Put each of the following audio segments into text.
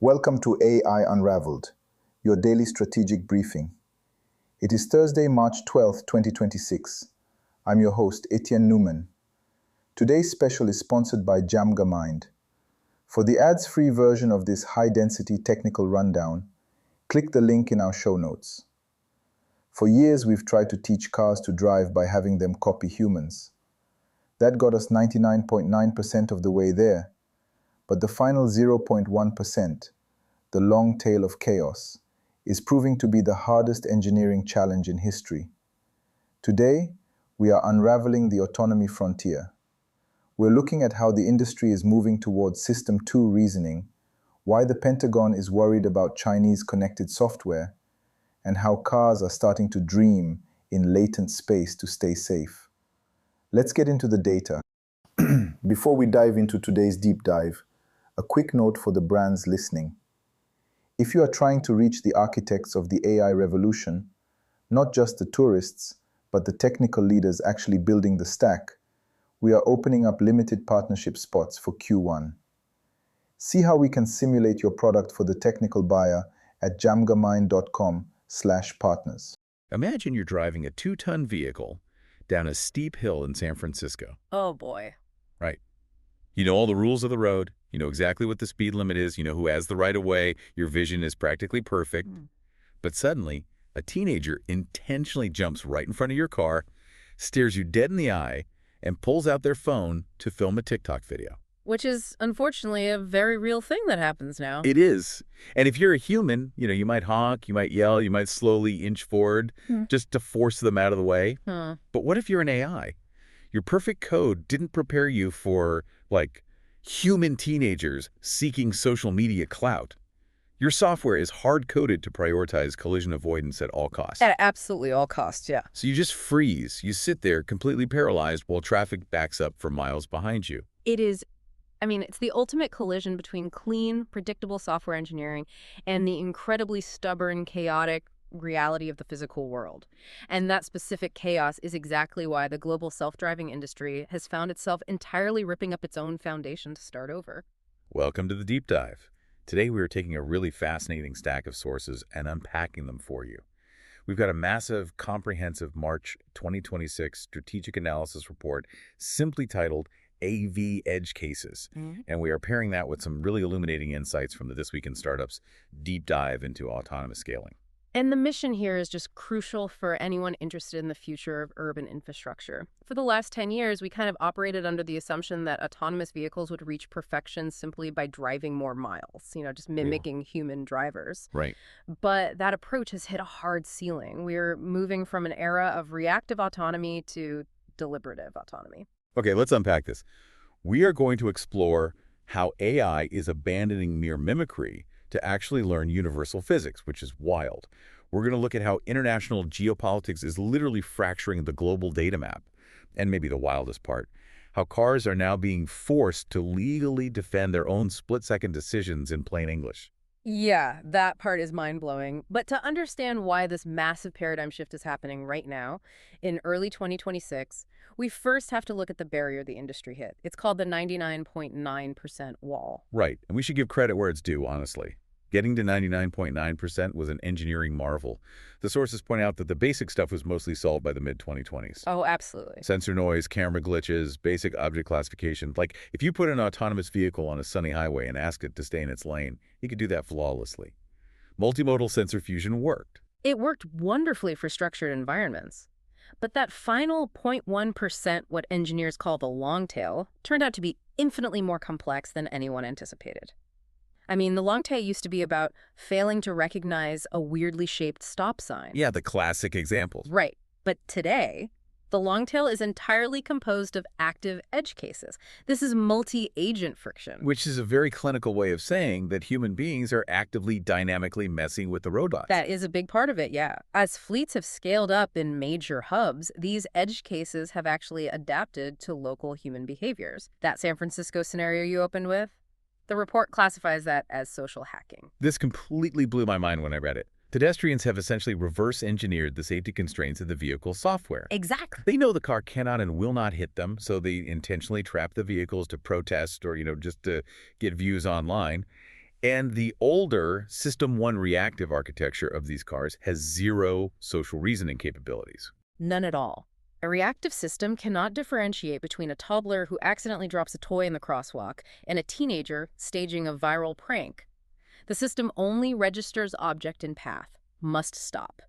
Welcome to AI Unraveled, your daily strategic briefing. It is Thursday, March 12th, 2026. I'm your host, Etienne Newman. Today's special is sponsored by JamgaMind. For the ads-free version of this high-density technical rundown, click the link in our show notes. For years, we've tried to teach cars to drive by having them copy humans. That got us 99.9% of the way there. But the final 0.1%, the long tail of chaos, is proving to be the hardest engineering challenge in history. Today, we are unraveling the autonomy frontier. We're looking at how the industry is moving towards System 2 reasoning, why the Pentagon is worried about Chinese connected software, and how cars are starting to dream in latent space to stay safe. Let's get into the data. Before we dive into today's deep dive, a quick note for the brands listening. If you are trying to reach the architects of the AI revolution, not just the tourists, but the technical leaders actually building the stack, we are opening up limited partnership spots for Q1. See how we can simulate your product for the technical buyer at jamgamind.com/partners. Imagine you're driving a 2-ton vehicle down a steep hill in San Francisco. Oh boy. Right. You know all the rules of the road. You know exactly what the speed limit is. You know who has the right of way. Your vision is practically perfect. But suddenly, a teenager intentionally jumps right in front of your car, stares you dead in the eye, and pulls out their phone to film a TikTok video. Which is, unfortunately, a very real thing that happens now. It is. And if you're a human, you might honk, you might yell, you might slowly inch forward just to force them out of the way. But what if you're an AI? Your perfect code didn't prepare you for, human teenagers seeking social media clout. Your software is hard-coded to prioritize collision avoidance at all costs. At absolutely all costs, yeah. So you just freeze. You sit there completely paralyzed while traffic backs up for miles behind you. It's the ultimate collision between clean, predictable software engineering and the incredibly stubborn, chaotic reality of the physical world. And that specific chaos is exactly why the global self-driving industry has found itself entirely ripping up its own foundation to start over. Welcome to the Deep Dive. Today we are taking a really fascinating stack of sources and unpacking them for you. We've got a massive, comprehensive March 2026 strategic analysis report simply titled AV Edge Cases. And we are pairing that with some really illuminating insights from the This Week in Startups deep dive into autonomous scaling. And the mission here is just crucial for anyone interested in the future of urban infrastructure. For the last 10 years, we kind of operated under the assumption that autonomous vehicles would reach perfection simply by driving more miles, just mimicking human drivers. Right. But that approach has hit a hard ceiling. We're moving from an era of reactive autonomy to deliberative autonomy. Okay, let's unpack this. We are going to explore how AI is abandoning mere mimicry to actually learn universal physics, which is wild. We're going to look at how international geopolitics is literally fracturing the global data map. And maybe the wildest part, how cars are now being forced to legally defend their own split-second decisions in plain English. Yeah, that part is mind-blowing. But to understand why this massive paradigm shift is happening right now, in early 2026, we first have to look at the barrier the industry hit. It's called the 99.9% wall. Right, and we should give credit where it's due, honestly. Getting to 99.9% was an engineering marvel. The sources point out that the basic stuff was mostly solved by the mid-2020s. Oh, absolutely. Sensor noise, camera glitches, basic object classification. If you put an autonomous vehicle on a sunny highway and asked it to stay in its lane, it could do that flawlessly. Multimodal sensor fusion worked. It worked wonderfully for structured environments. But that final 0.1%, what engineers call the long tail, turned out to be infinitely more complex than anyone anticipated. The long tail used to be about failing to recognize a weirdly shaped stop sign. Yeah, the classic examples. Right. But today, the long tail is entirely composed of active edge cases. This is multi-agent friction. Which is a very clinical way of saying that human beings are actively, dynamically messing with the robots. That is a big part of it, yeah. As fleets have scaled up in major hubs, these edge cases have actually adapted to local human behaviors. That San Francisco scenario you opened with? The report classifies that as social hacking. This completely blew my mind when I read it. Pedestrians have essentially reverse-engineered the safety constraints of the vehicle's software. Exactly. They know the car cannot and will not hit them, so they intentionally trap the vehicles to protest or, just to get views online. And the older System 1 reactive architecture of these cars has zero social reasoning capabilities. None at all. A reactive system cannot differentiate between a toddler who accidentally drops a toy in the crosswalk and a teenager staging a viral prank. The system only registers object in path, must stop,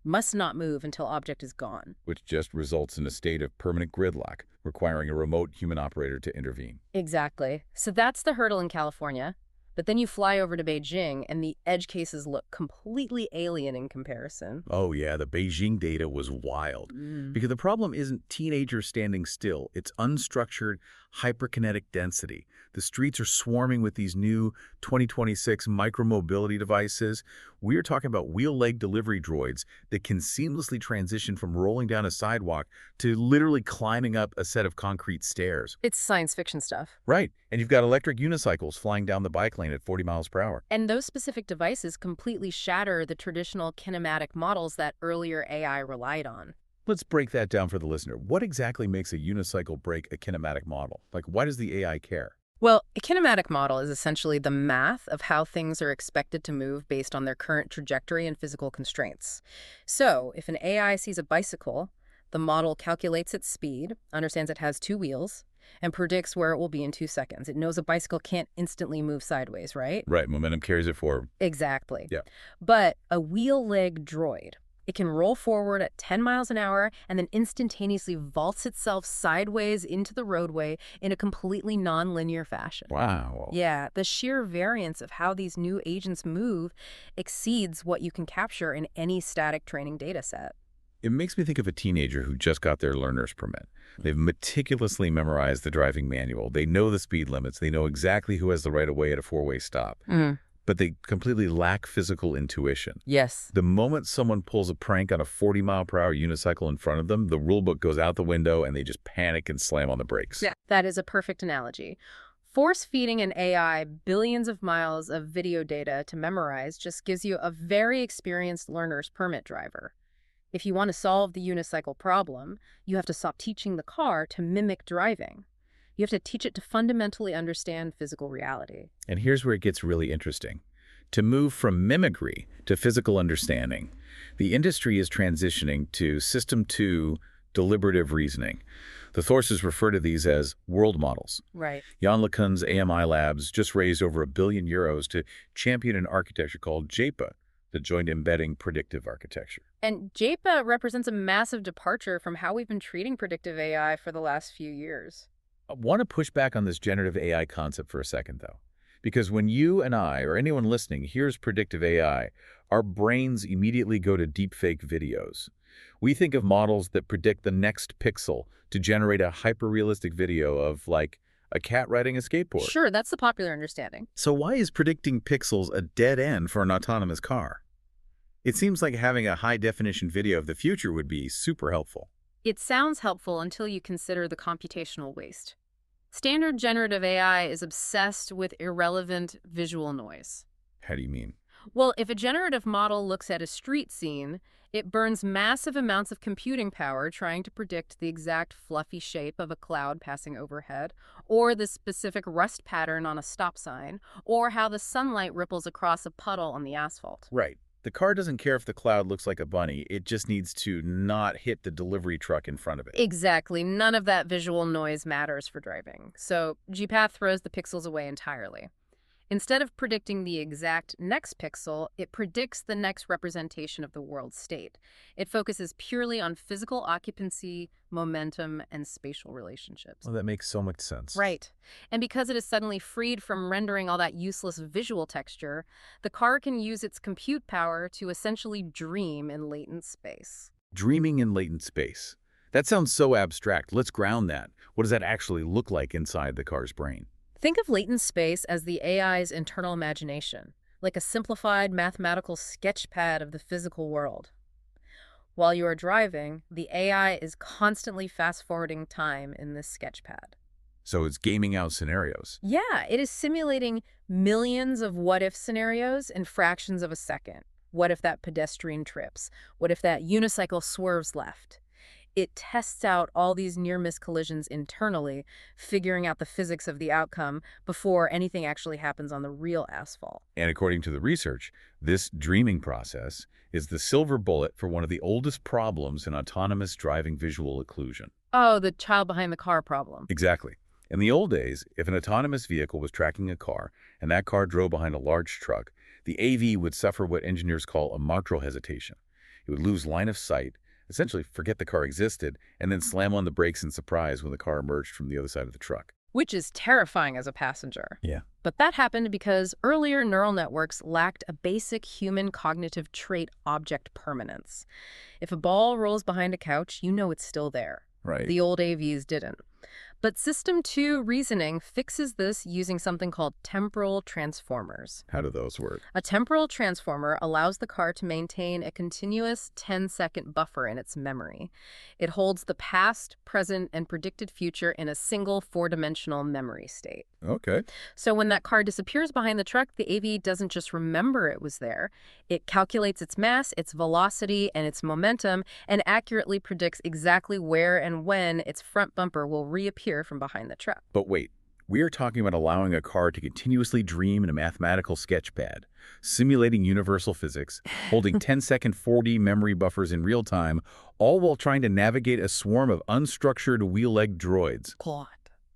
must not move until object is gone. Which just results in a state of permanent gridlock, requiring a remote human operator to intervene. Exactly. So that's the hurdle in California. But then you fly over to Beijing, and the edge cases look completely alien in comparison. Oh yeah, the Beijing data was wild. Because the problem isn't teenagers standing still, it's unstructured, hyperkinetic density. The streets are swarming with these new 2026 micromobility devices. We're talking about wheel-leg delivery droids that can seamlessly transition from rolling down a sidewalk to literally climbing up a set of concrete stairs. It's science fiction stuff. Right, and you've got electric unicycles flying down the bike lane at 40 miles per hour. And those specific devices completely shatter the traditional kinematic models that earlier AI relied on. Let's break that down for the listener. What exactly makes a unicycle break a kinematic model? Like, why does the AI care? Well, a kinematic model is essentially the math of how things are expected to move based on their current trajectory and physical constraints. So, if an AI sees a bicycle, the model calculates its speed, understands it has two wheels, and predicts where it will be in 2 seconds. It knows a bicycle can't instantly move sideways, right? Right, momentum carries it forward. Exactly. Yeah. But a wheel-leg droid, it can roll forward at 10 miles an hour and then instantaneously vaults itself sideways into the roadway in a completely non-linear fashion. Wow. Yeah, the sheer variance of how these new agents move exceeds what you can capture in any static training data set. It makes me think of a teenager who just got their learner's permit. They've meticulously memorized the driving manual. They know the speed limits. They know exactly who has the right of way at a four-way stop. But they completely lack physical intuition. Yes. The moment someone pulls a prank on a 40-mile-per-hour unicycle in front of them, the rule book goes out the window and they just panic and slam on the brakes. Yeah, that is a perfect analogy. Force-feeding an AI billions of miles of video data to memorize just gives you a very experienced learner's permit driver. If you want to solve the unicycle problem, you have to stop teaching the car to mimic driving. You have to teach it to fundamentally understand physical reality. And here's where it gets really interesting. To move from mimicry to physical understanding, the industry is transitioning to System 2 deliberative reasoning. The sources refer to these as world models. Right. Jan LeCun's AMI Labs just raised over €1 billion to champion an architecture called JEPA, the Joint Embedding Predictive Architecture. And JEPA represents a massive departure from how we've been treating predictive AI for the last few years. I want to push back on this generative AI concept for a second, though. Because when you and I, or anyone listening, hears predictive AI, our brains immediately go to deepfake videos. We think of models that predict the next pixel to generate a hyper-realistic video of, like, a cat riding a skateboard. Sure, that's the popular understanding. So why is predicting pixels a dead end for an autonomous car? It seems like having a high-definition video of the future would be super helpful. It sounds helpful until you consider the computational waste. Standard generative AI is obsessed with irrelevant visual noise. How do you mean? Well, if a generative model looks at a street scene, it burns massive amounts of computing power trying to predict the exact fluffy shape of a cloud passing overhead, or the specific rust pattern on a stop sign, or how the sunlight ripples across a puddle on the asphalt. Right. The car doesn't care if the cloud looks like a bunny. It just needs to not hit the delivery truck in front of it. Exactly. None of that visual noise matters for driving. So GPath throws the pixels away entirely. Instead of predicting the exact next pixel, it predicts the next representation of the world state. It focuses purely on physical occupancy, momentum, and spatial relationships. Well, that makes so much sense. Right. And because it is suddenly freed from rendering all that useless visual texture, the car can use its compute power to essentially dream in latent space. Dreaming in latent space. That sounds so abstract. Let's ground that. What does that actually look like inside the car's brain? Think of latent space as the AI's internal imagination, like a simplified mathematical sketchpad of the physical world. While you are driving, the AI is constantly fast-forwarding time in this sketchpad. So it's gaming out scenarios. Yeah, it is simulating millions of what-if scenarios in fractions of a second. What if that pedestrian trips? What if that unicycle swerves left? It tests out all these near-miss collisions internally, figuring out the physics of the outcome before anything actually happens on the real asphalt. And according to the research, this dreaming process is the silver bullet for one of the oldest problems in autonomous driving: visual occlusion. Oh, the child behind the car problem. Exactly. In the old days, if an autonomous vehicle was tracking a car and that car drove behind a large truck, the AV would suffer what engineers call a macro hesitation. It would lose line of sight, essentially forget the car existed, and then slam on the brakes in surprise when the car emerged from the other side of the truck. Which is terrifying as a passenger. Yeah. But that happened because earlier neural networks lacked a basic human cognitive trait: object permanence. If a ball rolls behind a couch, you know it's still there. Right. The old AVs didn't. But System 2 reasoning fixes this using something called temporal transformers. How do those work? A temporal transformer allows the car to maintain a continuous 10-second buffer in its memory. It holds the past, present, and predicted future in a single four-dimensional memory state. Okay. So when that car disappears behind the truck, the AV doesn't just remember it was there. It calculates its mass, its velocity, and its momentum, and accurately predicts exactly where and when its front bumper will reappear from behind the truck. But wait, we are talking about allowing a car to continuously dream in a mathematical sketchpad, simulating universal physics, holding 10-second 4D memory buffers in real time, all while trying to navigate a swarm of unstructured wheel-legged droids. God.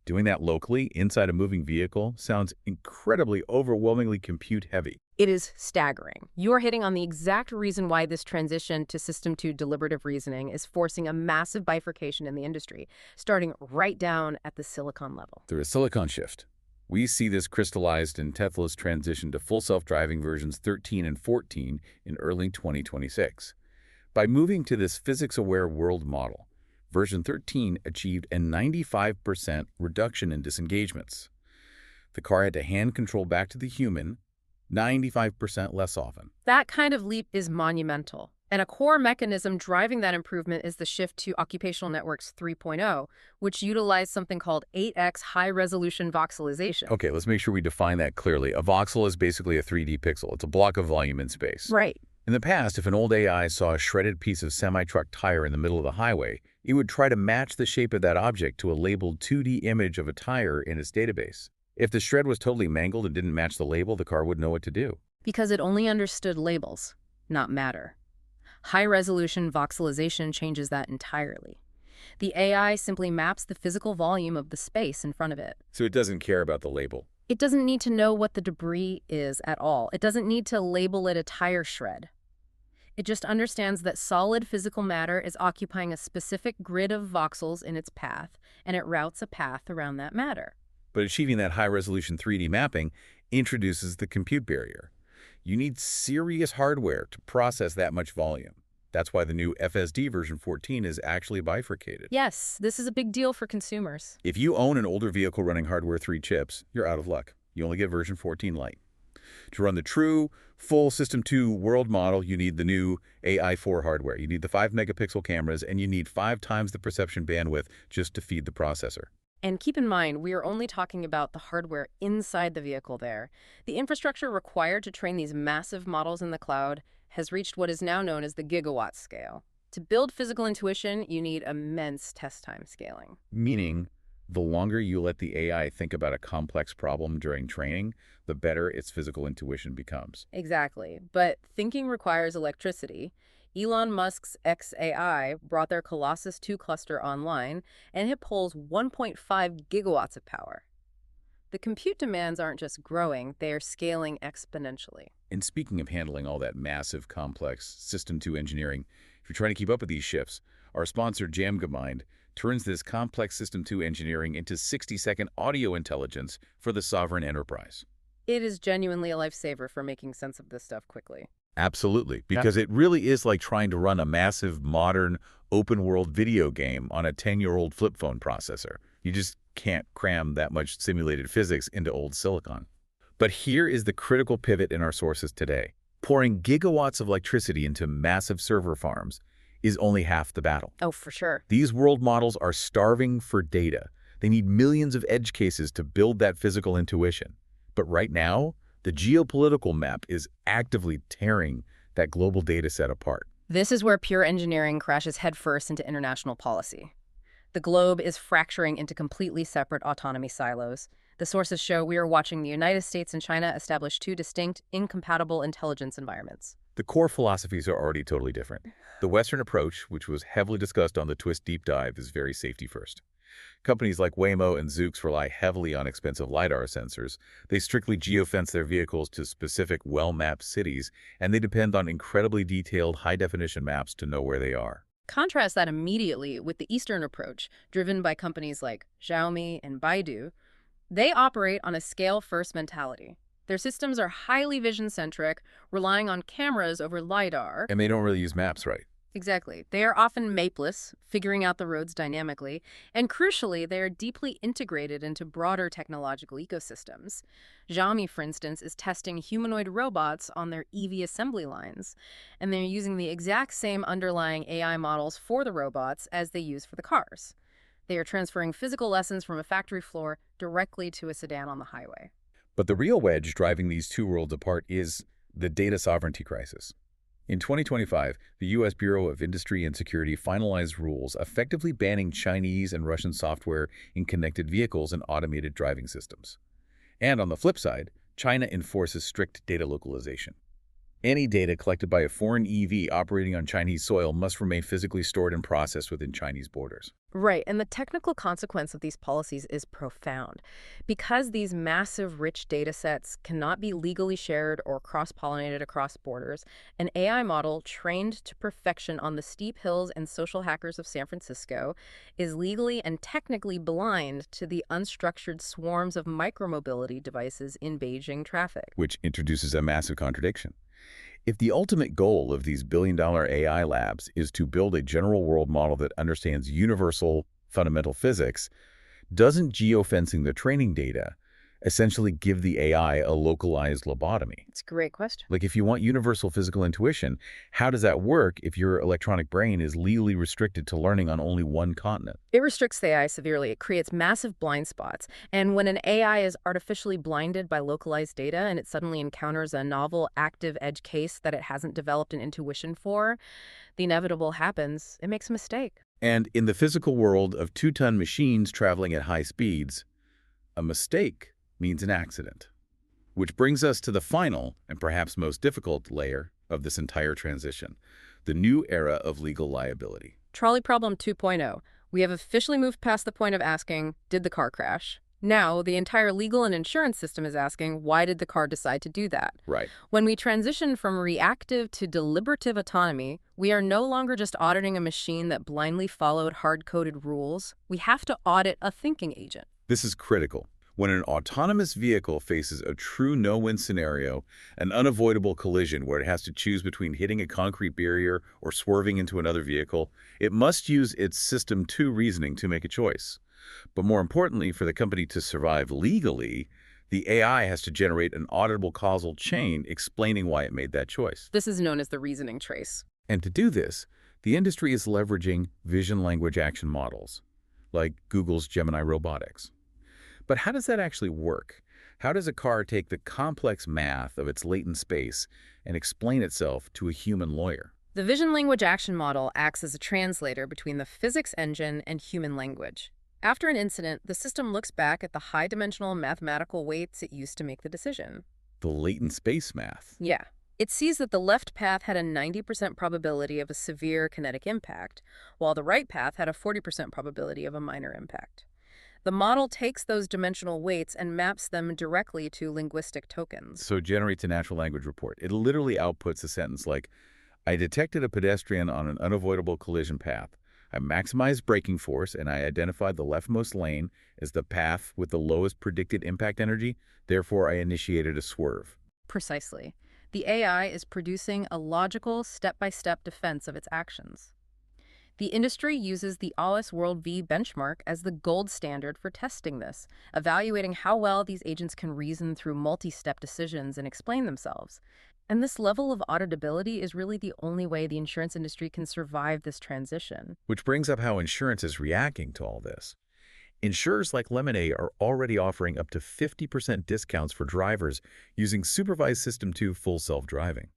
Doing that locally, inside a moving vehicle, sounds incredibly, overwhelmingly compute-heavy. It is staggering. You're hitting on the exact reason why this transition to System 2 deliberative reasoning is forcing a massive bifurcation in the industry, starting right down at the silicon level. Through a silicon shift, we see this crystallized in Tesla's transition to full self-driving versions 13 and 14 in early 2026. By moving to this physics-aware world model, version 13 achieved a 95% reduction in disengagements. The car had to hand control back to the human 95% less often. That kind of leap is monumental. And a core mechanism driving that improvement is the shift to Occupational Networks 3.0, which utilized something called 8x high-resolution voxelization. Okay, let's make sure we define that clearly. A voxel is basically a 3D pixel. It's a block of volume in space. Right. In the past, if an old AI saw a shredded piece of semi-truck tire in the middle of the highway, it would try to match the shape of that object to a labeled 2D image of a tire in its database. If the shred was totally mangled and didn't match the label, the car wouldn't know what to do. Because it only understood labels, not matter. High-resolution voxelization changes that entirely. The AI simply maps the physical volume of the space in front of it. So it doesn't care about the label. It doesn't need to know what the debris is at all. It doesn't need to label it a tire shred. It just understands that solid physical matter is occupying a specific grid of voxels in its path, and it routes a path around that matter. But achieving that high-resolution 3D mapping introduces the compute barrier. You need serious hardware to process that much volume. That's why the new FSD version 14 is actually bifurcated. Yes, this is a big deal for consumers. If you own an older vehicle running hardware 3 chips, you're out of luck. You only get version 14 Lite. To run the true, full System 2 world model, you need the new AI4 hardware. You need the 5-megapixel cameras, and you need 5 times the perception bandwidth just to feed the processor. And keep in mind, we are only talking about the hardware inside the vehicle there. The infrastructure required to train these massive models in the cloud has reached what is now known as the gigawatt scale. To build physical intuition, you need immense test time scaling. Meaning, the longer you let the AI think about a complex problem during training, the better its physical intuition becomes. Exactly. But thinking requires electricity. Elon Musk's xAI brought their Colossus 2 cluster online, and it pulls 1.5 gigawatts of power. The compute demands aren't just growing, they are scaling exponentially. And speaking of handling all that massive, complex System 2 engineering, if you're trying to keep up with these shifts, our sponsor Jamgamind turns this complex System 2 engineering into 60-second audio intelligence for the sovereign enterprise. It is genuinely a lifesaver for making sense of this stuff quickly. Absolutely, because it really is like trying to run a massive, modern, open-world video game on a 10-year-old flip phone processor. You just can't cram that much simulated physics into old silicon. But here is the critical pivot in our sources today. Pouring gigawatts of electricity into massive server farms is only half the battle. Oh, for sure. These world models are starving for data. They need millions of edge cases to build that physical intuition. But right now, the geopolitical map is actively tearing that global data set apart. This is where pure engineering crashes headfirst into international policy. The globe is fracturing into completely separate autonomy silos. The sources show we are watching the United States and China establish two distinct, incompatible intelligence environments. The core philosophies are already totally different. The Western approach, which was heavily discussed on the Twist Deep Dive, is very safety first. Companies like Waymo and Zoox rely heavily on expensive LiDAR sensors. They strictly geofence their vehicles to specific, well-mapped cities, and they depend on incredibly detailed, high-definition maps to know where they are. Contrast that immediately with the Eastern approach, driven by companies like Xiaomi and Baidu. They operate on a scale-first mentality. Their systems are highly vision-centric, relying on cameras over LiDAR. And they don't really use maps, right? Exactly. They are often mapeless, figuring out the roads dynamically, and crucially, they are deeply integrated into broader technological ecosystems. Xiaomi, for instance, is testing humanoid robots on their EV assembly lines, and they're using the exact same underlying AI models for the robots as they use for the cars. They are transferring physical lessons from a factory floor directly to a sedan on the highway. But the real wedge driving these two worlds apart is the data sovereignty crisis. In 2025, the U.S. Bureau of Industry and Security finalized rules effectively banning Chinese and Russian software in connected vehicles and automated driving systems. And on the flip side, China enforces strict data localization. Any data collected by a foreign EV operating on Chinese soil must remain physically stored and processed within Chinese borders. Right, and the technical consequence of these policies is profound. Because these massive, rich data sets cannot be legally shared or cross-pollinated across borders, an AI model trained to perfection on the steep hills and social hackers of San Francisco is legally and technically blind to the unstructured swarms of micromobility devices in Beijing traffic. Which introduces a massive contradiction. If the ultimate goal of these billion-dollar AI labs is to build a general world model that understands universal fundamental physics, doesn't geofencing the training data essentially give the AI a localized lobotomy? It's a great question. Like, if you want universal physical intuition, how does that work if your electronic brain is legally restricted to learning on only one continent? It restricts the AI severely. It creates massive blind spots. And when an AI is artificially blinded by localized data and it suddenly encounters a novel active edge case that it hasn't developed an intuition for, the inevitable happens. It makes a mistake. And in the physical world of two-ton machines traveling at high speeds, a mistake means an accident. Which brings us to the final and perhaps most difficult layer of this entire transition, the new era of legal liability. Trolley problem 2.0. We have officially moved past the point of asking, did the car crash? Now, the entire legal and insurance system is asking, why did the car decide to do that? Right. When we transition from reactive to deliberative autonomy, we are no longer just auditing a machine that blindly followed hard-coded rules. We have to audit a thinking agent. This is critical. When an autonomous vehicle faces a true no-win scenario, an unavoidable collision where it has to choose between hitting a concrete barrier or swerving into another vehicle, it must use its System 2 reasoning to make a choice. But more importantly, for the company to survive legally, the AI has to generate an auditable causal chain explaining why it made that choice. This is known as the reasoning trace. And to do this, the industry is leveraging vision language action models, like Google's Gemini robotics. But how does that actually work? How does a car take the complex math of its latent space and explain itself to a human lawyer? The vision language action model acts as a translator between the physics engine and human language. After an incident, the system looks back at the high-dimensional mathematical weights it used to make the decision. The latent space math. Yeah. It sees that the left path had a 90% probability of a severe kinetic impact, while the right path had a 40% probability of a minor impact. The model takes those dimensional weights and maps them directly to linguistic tokens. So it generates a natural language report. It literally outputs a sentence like, I detected a pedestrian on an unavoidable collision path. I maximized braking force, and I identified the leftmost lane as the path with the lowest predicted impact energy. Therefore, I initiated a swerve. Precisely. The AI is producing a logical, step-by-step defense of its actions. The industry uses the ALICE World V benchmark as the gold standard for testing this, evaluating how well these agents can reason through multi-step decisions and explain themselves. And this level of auditability is really the only way the insurance industry can survive this transition. Which brings up how insurance is reacting to all this. Insurers like Lemonade are already offering up to 50% discounts for drivers using supervised System 2 full self-driving.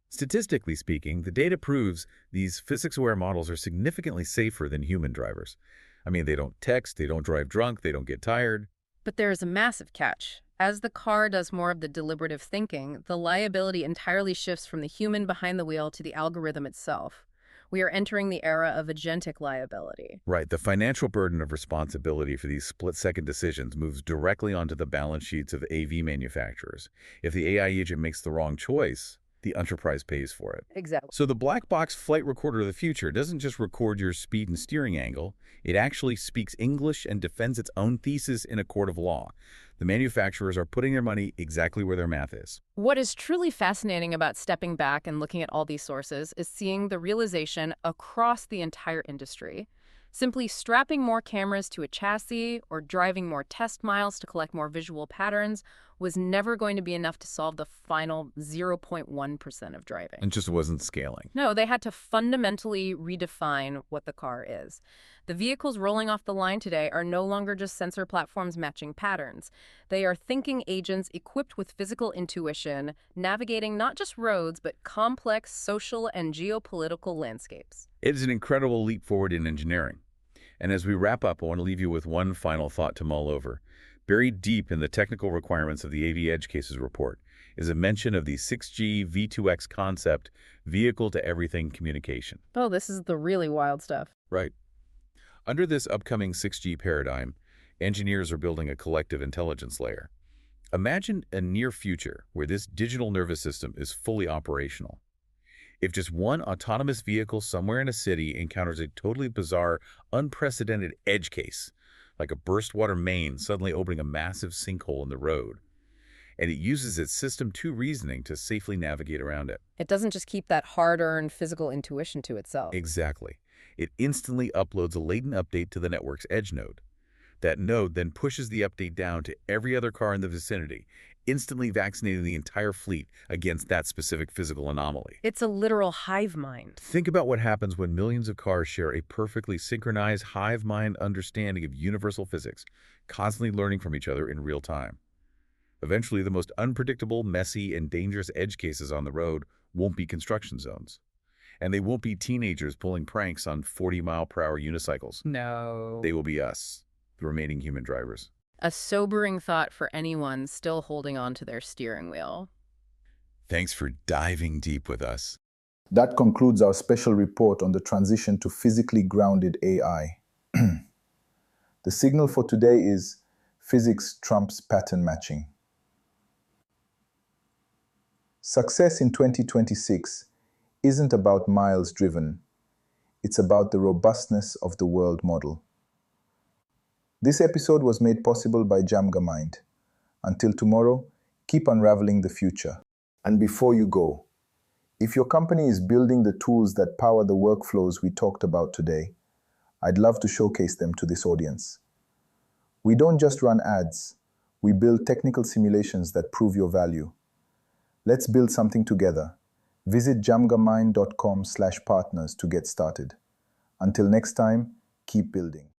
Statistically speaking, the data proves these physics-aware models are significantly safer than human drivers. I mean, they don't text, they don't drive drunk, they don't get tired. But there is a massive catch. As the car does more of the deliberative thinking, the liability entirely shifts from the human behind the wheel to the algorithm itself. We are entering the era of agentic liability. Right, the financial burden of responsibility for these split-second decisions moves directly onto the balance sheets of AV manufacturers. If the AI agent makes the wrong choice, the enterprise pays for it. Exactly. So the black box flight recorder of the future doesn't just record your speed and steering angle, it actually speaks English and defends its own thesis in a court of law. The manufacturers are putting their money exactly where their math is. What is truly fascinating about stepping back and looking at all these sources is seeing the realization across the entire industry. Simply strapping more cameras to a chassis or driving more test miles to collect more visual patterns was never going to be enough to solve the final 0.1% of driving. And just wasn't scaling. No, they had to fundamentally redefine what the car is. The vehicles rolling off the line today are no longer just sensor platforms matching patterns. They are thinking agents equipped with physical intuition, navigating not just roads, but complex social and geopolitical landscapes. It is an incredible leap forward in engineering. And as we wrap up, I want to leave you with one final thought to mull over. Buried deep in the technical requirements of the AV Edge Cases report is a mention of the 6G V2X concept, vehicle-to-everything communication. Oh, this is the really wild stuff. Right. Under this upcoming 6G paradigm, engineers are building a collective intelligence layer. Imagine a near future where this digital nervous system is fully operational. If just one autonomous vehicle somewhere in a city encounters a totally bizarre, unprecedented edge case, like a burst water main suddenly opening a massive sinkhole in the road, and it uses its System 2 reasoning to safely navigate around it. It doesn't just keep that hard-earned physical intuition to itself. Exactly. It instantly uploads a latent update to the network's edge node. That node then pushes the update down to every other car in the vicinity, instantly vaccinating the entire fleet against that specific physical anomaly. It's a literal hive mind. Think about what happens when millions of cars share a perfectly synchronized hive mind understanding of universal physics, constantly learning from each other in real time. Eventually, the most unpredictable, messy, and dangerous edge cases on the road won't be construction zones. And they won't be teenagers pulling pranks on 40-mile-per-hour unicycles. No. They will be us, the remaining human drivers. A sobering thought for anyone still holding on to their steering wheel. Thanks for diving deep with us. That concludes our special report on the transition to physically grounded AI. The signal for today is physics trumps pattern matching. Success in 2026 isn't about miles driven. It's about the robustness of the world model. This episode was made possible by JamgaMind. Until tomorrow, keep unraveling the future. And before you go, if your company is building the tools that power the workflows we talked about today, I'd love to showcase them to this audience. We don't just run ads, we build technical simulations that prove your value. Let's build something together. Visit jamgamind.com/partners to get started. Until next time, keep building.